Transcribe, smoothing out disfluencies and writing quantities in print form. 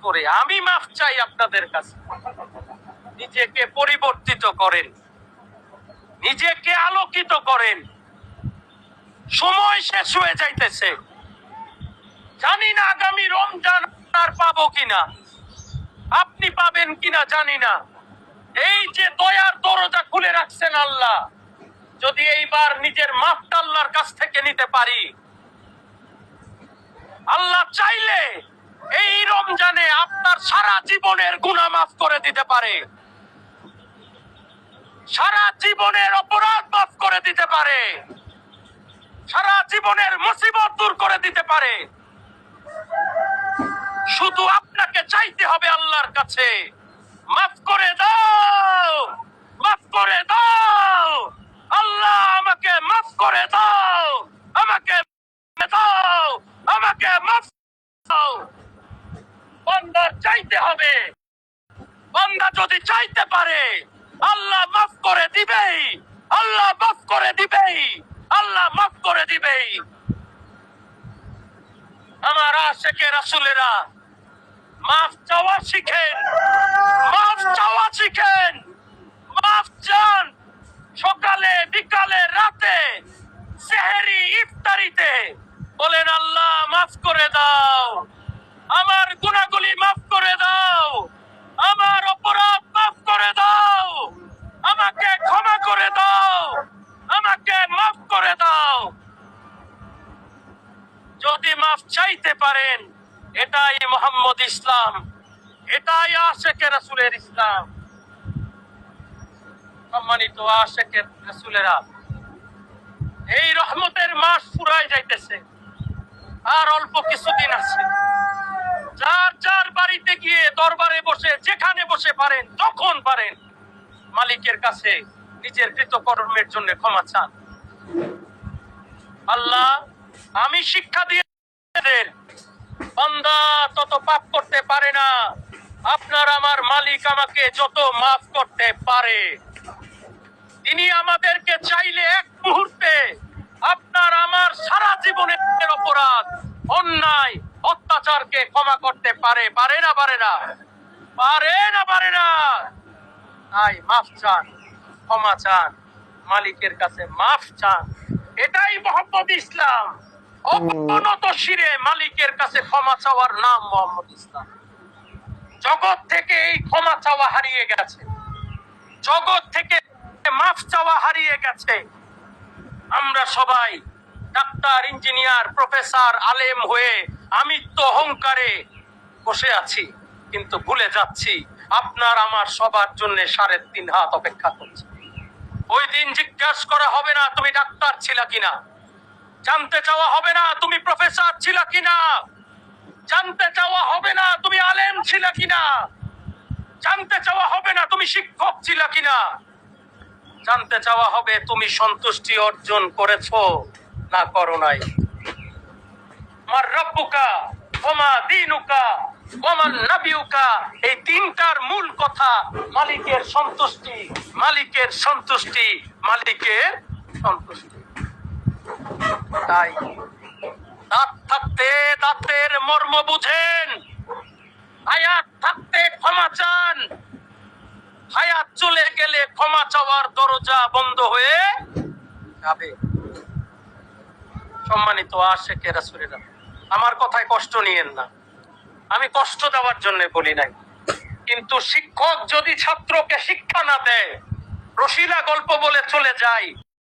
করে আমি মাফ চাই আপনাদের কাছে। নিজেকে পরিবর্তিত করেন, নিজেকে আলোকিত করেন। সময় শেষ হয়ে যাইতেছে, জানি না আগামী রমজান আর পাবো কিনা, আপনি পাবেন কিনা জানি না। এই যে দয়ার দরজা খুলে রাখছেন আল্লাহ, যদি এইবার নিজের মাফটা আল্লাহর কাছ থেকে নিতে পারি, আল্লাহ চাইলে এই রমজানে আপনার সারা জীবনের গুনাহ মাফ করে দিতে পারে, সারা জীবনের অপরাধ মাফ করে দিতে পারে, সারা জীবনের মুসিবত দূর করে দিতে পারে। শুধু আপনাকে চাইতে হবে আল্লাহর কাছে, মাফ করে দাও, মাফ করে দাও আল্লাহ, আমাকে মাফ করে দাও, আমাকে দাও, আমাকে মাফ দাও। বান্দার চাইতে হবে, বান্দা যদি চাইতে পারে আল্লাহ মাফ করে দিবেই, আল্লাহ মাফ করে দিবেই, আল্লাহ মাফ করে দিবেই। আমার আশিকে রাসূলেরা মাফ চাওয়া শিখেন, মাফ চাওয়া শিখেন, মাফ চান সকালে বিকালে রাতে সেহরি ইফতারিতে, বলেন আল্লাহ মাফ করে দাও, আমার গুনাহগুলি মাফ করে দাও, আমার অপরাধ মাফ করে দাও, আমাকে ক্ষমা করে দাও, আমাকে মাফ করে দাও। যদি মাফ চাইতে পারেন, এটাই মুহাম্মদ ইসলাম, এটাই আশিকে রাসূলের ইসলাম। সম্মানিত আশিকে রাসূলেরা, এই রহমতের মাস ফুরায় যাইতেছে, আর অল্প কিছুদিন আছে। যার যার বাড়িতে গিয়ে দরবারে বসে, যেখানে বসে পারেন, যখন পারেন, মালিকের কাছে নিজের কৃতকর্মের জন্য ক্ষমা চান। আল্লাহ, আমি শিক্ষা দিয়ে বান্দা তত পাপ করতে পারে না, আপনার আমার মালিক আমাকে যত মাফ করতে পারে। তিনি আমাদেরকে চাইলে এক মুহূর্তে আপনার আমার সারা জীবনের অপরাধ, অন্যায়, অত্যাচারকে ক্ষমা করতে পারে, পারে না পারে না, পারে না পারে না। তাই মাফ চান, ক্ষমা চান, মালিকের কাছে মাফ চান। এটাই মুহাম্মদ ইসলাম। অবনত শিরে মালিকের কাছে ক্ষমা চাওয়ার নাম মুহাম্মদ ইসলাম। জগৎ থেকে এই ক্ষমা চাওয়া হারিয়ে গেছে, জগৎ থেকে মাফ চাওয়া হারিয়ে গেছে। আমরা সবাই ডাক্তার, ইঞ্জিনিয়ার, প্রফেসর, আলেম হয়ে আমিত্ব অহংকারে বসে আছি, কিন্তু ভুলে যাচ্ছি আপনার আমার সবার জন্য 3.5 হাত অপেক্ষা করছে। ওই দিন জিজ্ঞাসা করা হবে না তুমি ডাক্তার ছিলা কিনা, জানতে চাওয়া হবে না তুমি প্রফেসর ছিলা কিনা, জানতে চাওয়া হবে না তুমি আলেম ছিলা কিনা, জানতে চাওয়া হবে না তুমি শিক্ষক ছিলা কিনা, জানতে চাওয়া হবে তুমি সন্তুষ্টি অর্জন করেছো না করো নাই। মার রব্বুকা ওমা দীনুকা ওমান নাবিয়ুকা, এই তিনটার মূল কথা মালিকের সন্তুষ্টি, মালিকের সন্তুষ্টি, মালিকের সন্তুষ্টি। তাই দাঁত থাকতে দাঁতের মর্ম বুঝেন, হায়াত থাকতে ক্ষমা চান, হায়াত চলে গেলে ক্ষমা চাওয়ার দরজা বন্ধ হয়ে যাবে। সম্মানিত আশিকে রাসূলেরা, আমার কথায় কষ্ট নিয়েন না, আমি কষ্ট দেওয়ার জন্য বলি নাই। কিন্তু শিক্ষক যদি ছাত্রকে শিক্ষা না দেয়, রসিলা গল্প বলে চলে যায়,